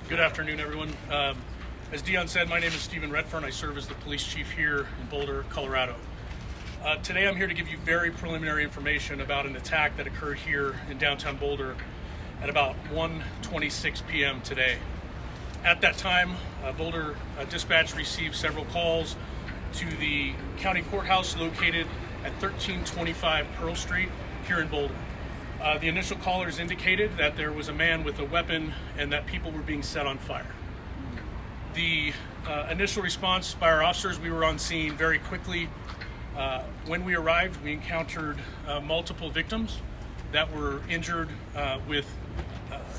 Good afternoon, everyone. As Dion said, my name is Stephen Redfern. I serve as the police chief here in Boulder, Colorado. Today I'm here to give you very preliminary information about an attack that occurred here in downtown Boulder at about 1:26 p.m. today. At that time, Boulder dispatch received several calls to the county courthouse located at 1325 Pearl Street here in Boulder. The initial callers indicated that there was a man with a weapon and that people were being set on fire. The initial response by our officers, we were on scene very quickly. When we arrived, we encountered multiple victims that were injured with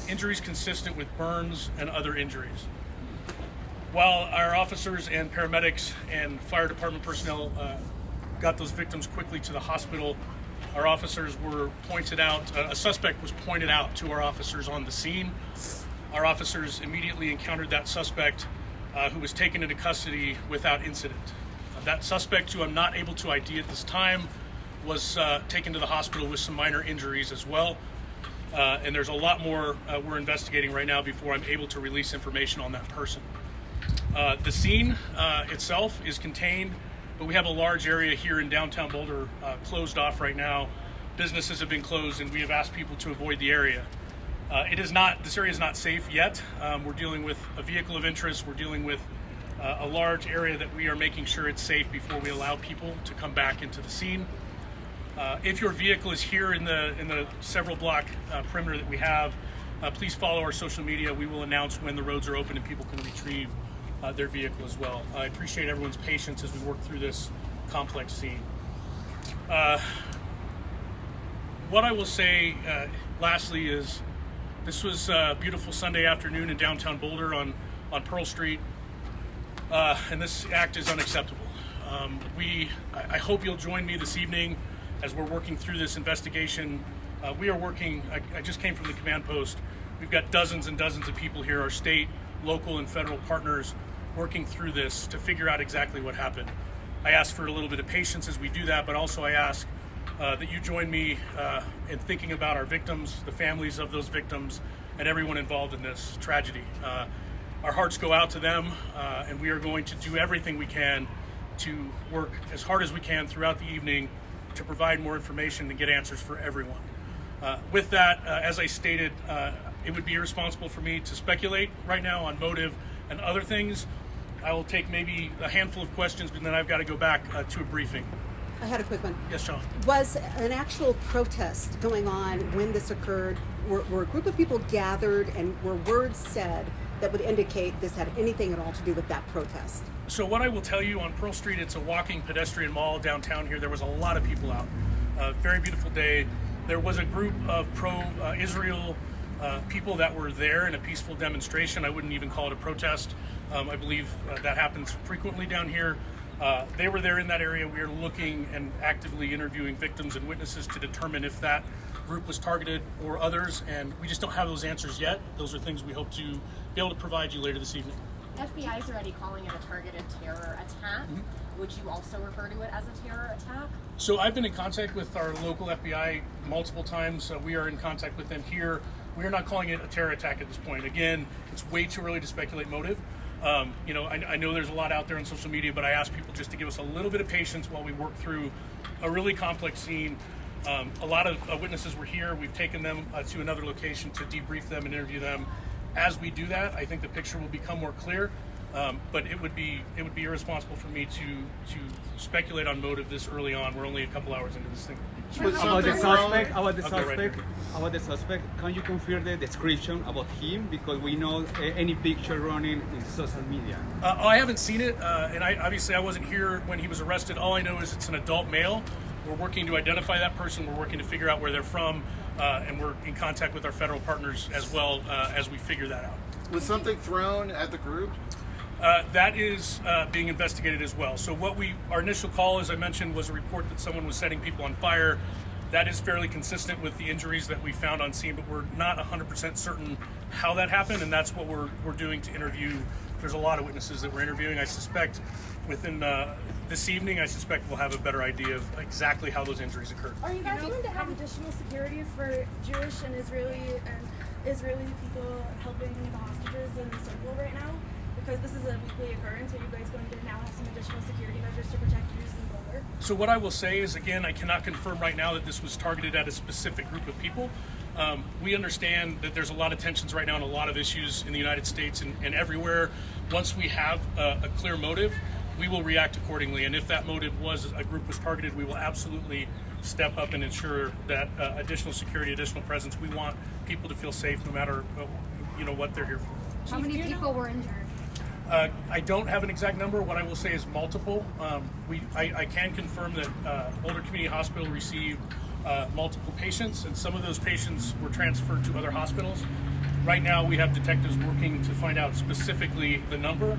injuries consistent with burns and other injuries. While our officers and paramedics and fire department personnel got those victims quickly to the hospital, our officers were pointed out, a suspect was pointed out to our officers on the scene. Our officers immediately encountered that suspect who was taken into custody without incident. That suspect, who I'm not able to ID at this time, was taken to the hospital with some minor injuries as well. And there's a lot more we're investigating right now before I'm able to release information on that person. The scene itself is contained, but we have a large area here in downtown Boulder closed off right now. Businesses have been closed and we have asked people to avoid the area. This area is not safe yet. We're dealing with a vehicle of interest. We're dealing with a large area that we are making sure it's safe before we allow people to come back into the scene. If your vehicle is here in the several block perimeter that we have, please follow our social media. We will announce when the roads are open and people can retrieve their vehicle as well. I appreciate everyone's patience as we work through this complex scene. What I will say lastly is this was a beautiful Sunday afternoon in downtown Boulder on Pearl Street, and this act is unacceptable. I hope you'll join me this evening as we're working through this investigation. We are working, I just came from the command post. We've got dozens and dozens of people here, our state, local, and federal partners, working through this to figure out exactly what happened. I ask for a little bit of patience as we do that, but also I ask that you join me in thinking about our victims, the families of those victims, and everyone involved in this tragedy. Our hearts go out to them, and we are going to do everything we can to work as hard as we can throughout the evening to provide more information and get answers for everyone. With that, as I stated, it would be irresponsible for me to speculate right now on motive and other things. I will take maybe a handful of questions, but then I've got to go back to a briefing. I had a quick one. Yes, Sean. Was an actual protest going on when this occurred? Were a group of people gathered and were words said that would indicate this had anything at all to do with that protest? So what I will tell you, on Pearl Street, it's a walking pedestrian mall downtown here. There was a lot of people out. Very beautiful day. There was a group of pro-Israel people that were there in a peaceful demonstration. I wouldn't even call it a protest. I believe that happens frequently down here. They were there in that area. We are looking and actively interviewing victims and witnesses to determine if that group was targeted or others, and we just don't have those answers yet. Those are things we hope to be able to provide you later this evening. FBI is already calling it a targeted terror attack. Mm-hmm. Would you also refer to it as a terror attack? So I've been in contact with our local FBI multiple times. We are in contact with them here. We are not calling it a terror attack at this point. Again, it's way too early to speculate motive. I know there's a lot out there on social media, but I ask people just to give us a little bit of patience while we work through a really complex scene. A lot of witnesses were here. We've taken them to another location to debrief them and interview them. As we do that, I think the picture will become more clear. But it would be irresponsible for me to speculate on motive this early on. We're only a couple hours into this thing. About the suspect, can you confirm the description about him? Because we know any picture running in social media. I haven't seen it, and I wasn't here when he was arrested. All I know is it's an adult male. We're working to identify that person. We're working to figure out where they're from, and we're in contact with our federal partners as well as we figure that out. Was something thrown at the group? That is being investigated as well. So our initial call, as I mentioned, was a report that someone was setting people on fire. That is fairly consistent with the injuries that we found on scene, but we're not 100% certain how that happened, and that's what we're doing to interview. There's a lot of witnesses that we're interviewing. I suspect within this evening, we'll have a better idea of exactly how those injuries occurred. Are you guys going to have additional security for Jewish and Israeli people helping the hostages because this is a weekly occurrence, are you guys going to now have some additional security measures to protect youth in Boulder? So what I will say is, again, I cannot confirm right now that this was targeted at a specific group of people. We understand that there's a lot of tensions right now and a lot of issues in the United States and everywhere. Once we have a clear motive, we will react accordingly. And if that motive was a group was targeted, we will absolutely step up and ensure that additional security, additional presence. We want people to feel safe no matter what they're here for. How many people were injured? I don't have an exact number. What I will say is multiple. I can confirm that Boulder Community Hospital received multiple patients, and some of those patients were transferred to other hospitals. Right now, we have detectives working to find out specifically the number.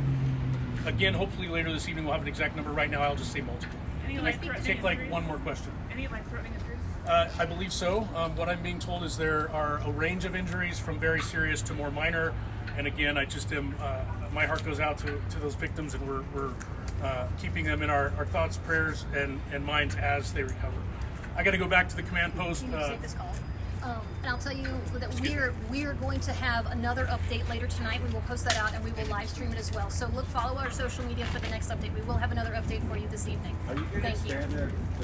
Again, hopefully later this evening we'll have an exact number. Right now, I'll just say multiple. Any life-threatening Take like injuries? one more question. Any life-threatening injuries? I believe so. What I'm being told is there are a range of injuries from very serious to more minor. And again, I just am, my heart goes out to those victims, and we're keeping them in our thoughts, prayers, and minds as they recover. I got to go back to the command post. Can you save this call? And I'll tell you that we are going to have another update later tonight. We will post that out and we will live stream it as well. So follow our social media for the next update. We will have another update for you this evening. Are you going to Thank you. expand the